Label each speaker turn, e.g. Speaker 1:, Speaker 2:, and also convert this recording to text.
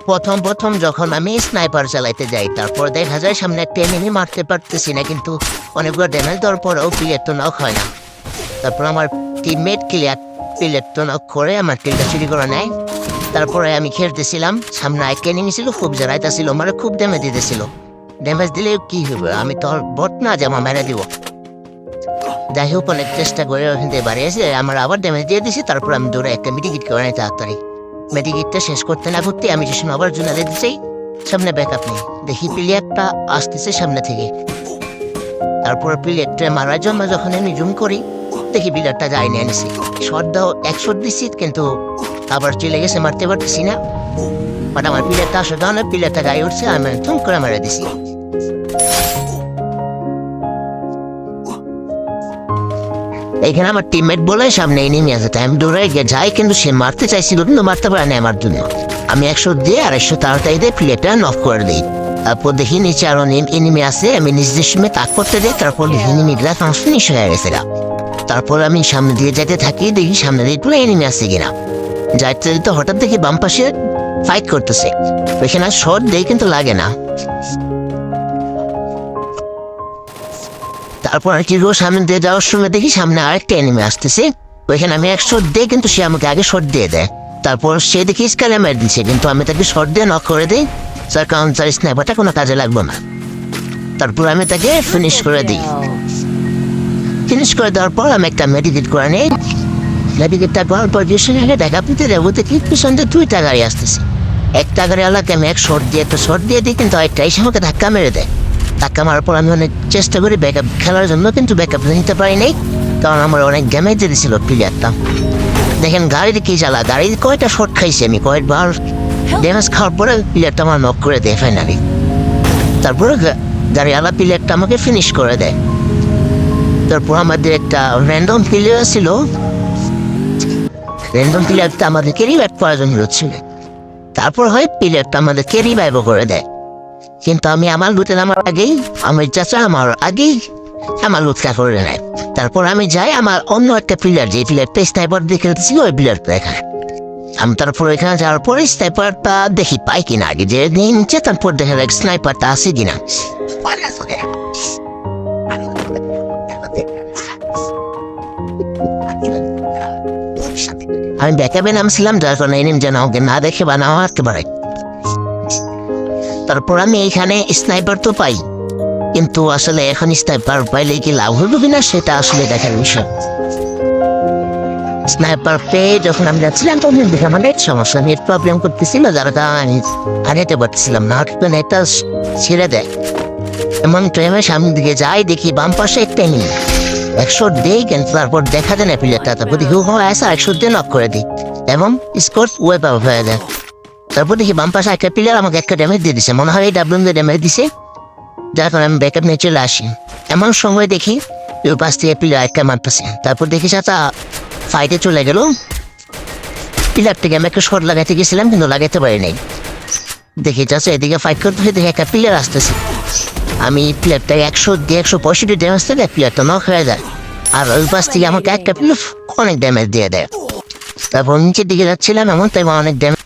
Speaker 1: প্রথম প্রথম যখন আমি স্নাইপার চালাইতে যাই, তারপর দেখা যায় সামনে একটা এনিমি মারতে পারতেছি না, কিন্তু অনেকগুলো ড্যামেজ দেওয়ার পরেও প্লেয়ার তো নক হয় না। তারপর আমার টিমমেট প্লেয়ার তো নক করে আমার কিলটা চুরি করে নেয়। তারপরে আমি খেলতেছিলাম, সামনে একটা এনিমি ছিল, খুব জড়াইতেছিল, মানে খুব ড্যামেজ দিতেছিল। ড্যামেজ দিলে কি হবে, আমি তো আর বট না যে আমার মেরে দিব। যাই হোক, অনেক চেষ্টা করে ওখান থেকে বাড়িয়েছি, আমার আবার ড্যামেজ দিয়ে দিছি। তারপর আমি দৌড়ে একটা মেডিকেট করে নেই তাড়াতাড়ি। মেডিকেটটা শেষ করতে না করতে আমি যখন আবার জোনা দিতে চাই, সামনে ব্যাকআপ নেই, দেখি প্লেয়ারটা আসতেছে সামনে থেকে। তারপর প্লেয়ারটা মারার জন্য যখন আমি জুম করি, দেখি প্লেয়ারটা গায়ে নিয়ে আনিছি। শট দাও 100 দিচ্ছি, কিন্তু আবার চলে গেছে, মারতে পারতেছি না। বাট আমার প্লেয়ারটা আসে দাও না, প্লেয়ারটা গায়ে উঠছে, আমি থুম করে মারা দিছি। এইখানে আমার টিমমেট বলে সামনে এনিমি আছে, তাই আমি দৌড়ে গিয়ে যাই, কিন্তু সে মারতে চাইছিল কিন্তু মারতে পারে না আমার জন্য। আমি 100 দিয়ে 250 তাড়াতাড়ি দিয়ে প্লেয়ারটা নক করে দিই। তারপর দেখি নিচে আরো এনিমি আছে, আমি নিজের সময় তাক করতে দিই। তারপর দেখি এনিমিগুলা ফিনিশ হয়ে গেছে। তারপর আমি সামনে দিয়ে যেতে থাকি, দেখি সামনে দিয়ে একটু এনিমি আছে কিনা। যাইতে যেতে হঠাৎ দেখি বাম পাশে ফাইট করতেছে, ওইখানে শট দেই কিন্তু লাগে না। তারপর আর কি সামনে দিয়ে যাওয়ার সময় দেখি সামনে আরেকটা এনিমি আসতেছে, ওইখানে আমি 100 দিই, কিন্তু সে আমাকে আগে শট দিয়ে দেয়। তারপর সে দেখি স্কালে মেরে দিচ্ছে, কিন্তু আমি তাকে শট দিয়ে নক করে দিই, যার কারণ তার স্নাইপারটা কোনো কাজে লাগবে না। তারপর আমি তাকে ফিনিশ করে দিই। ফিনিশ করে দেওয়ার পর আমি একটা মেডিকেট করে নিই। মেডিকেটটা করার পর যে সঙ্গে দেখা পেতে দেবো, দেখি পিছন দিয়ে 2টা গাড়ি আসতেছে। একটা গাড়ি আলাকে আমি একটা শট দিয়ে দিই, কিন্তু একটা এসে আমাকে ধাক্কা মেরে দেয়। ধাক্কা মারার পর আমি অনেক চেষ্টা করি ব্যাকআপ খেলার জন্য, কিন্তু ব্যাকআপ নিতে পারি নাই, কারণ আমার অনেক ড্যামেজ দিয়েছিল প্লেয়ারটা। দেখেন গাড়ির কি জ্বালা, গাড়ির কয়টা শট খাইছি আমি, কয়েকবার ড্যামেজ খাওয়ার পরে প্লেয়ারটা আমার নক করে দেয় ফাইনালি। তারপরে গাড়িওয়ালা প্লেয়ারটা আমাকে ফিনিশ করে দেয়। তারপর আমাদের একটা র্যান্ডম প্লেয়ার ছিল, র্যান্ডম প্লেয়ারটা আমাদেরকে রিভাইভ করার জন্য হচ্ছিল। তারপর হয় প্লেয়ারটা আমাদেরকে রিভাইভ করে দেয়, কিন্তু আমি আমার লুটে নামার আগেই আমার চাচা আমার আগেই আমার লুটটা করে নেয়। তারপর আমি যাই, আমার অন্য একটা প্লেয়ার, যে প্লেয়ারটা স্নাইপার দিয়ে খেলতেছিল, ওই প্লেয়ারটা এখানে। আমি তারপর এখানে যাওয়ার পরে স্নাইপারটা দেখি পাই কিনা, আগে যে নিচে, তারপর দেখা যায় স্নাইপারটা আছে কিনা। আমি ব্যাকআপে নামছিলাম, যার কারণে এনিম যেন আমাকে না দেখে বা না মারতে পারে। তারপর আমি এইখানে স্নাইপার তো পাই, কিন্তু আসলে এখন স্নাইপার পাইলে কি লাভ হইব কিনা সেটা আসলে দেখার বিষয়। স্নাইপার পেয়ে যখন আমি যাচ্ছিলাম, তখন দেখে আমার নেট সমস্যা, নেট প্রবলেম করতেছিল, যার কারণে আমি আগাতে পারছিলাম না, হয়তো নেটটা ছেড়ে দেয়। এমন ট্রেনের সামনে দিকে যাই, দেখি বাম পাশে একটা এনিমি, 100 দেই, কিন্তু তারপর দেখা যায় না প্লেয়ারটা। তারপর দেখি আসা 100 দিয়ে নক করে দিই এবং স্কোর ওয়েব আউট হয়ে যায়। তারপর দেখি বাম পাশে একটা প্লেয়ার আমাকে একটা ড্যামেজ দিয়ে দিছে, মনে হয় এই ডাব্লিউ দিয়ে ড্যামেজ দিছে, যার কারণে আমি ব্যাকআপ নিয়ে চলে আসি। এমন সময় দেখি ওই পাশ থেকে প্লেয়ার একটা মারতেছে। তারপর দেখি চাচা ফাইটে চলে গেল। প্লেয়ার থেকে আমি একটা শট লাগাইতে গেছিলাম, কিন্তু লাগাইতে পারি নাই। দেখি চাচা এদিকে ফাইট করতে হয়ে দেখি একটা প্লেয়ার আসতেছে, আমি প্লেয়ারটাকে 100 দিয়ে 165 ড্যামেজ থেকে প্লেয়ারটা নক হয়ে যায়, আর ওই পাশ থেকে আমাকে একটা প্লেয়ার অনেক ড্যামেজ দিয়ে দেয়। তারপর নিচের দিকে যাচ্ছিলাম, এমন তাই অনেক ড্যামেজ।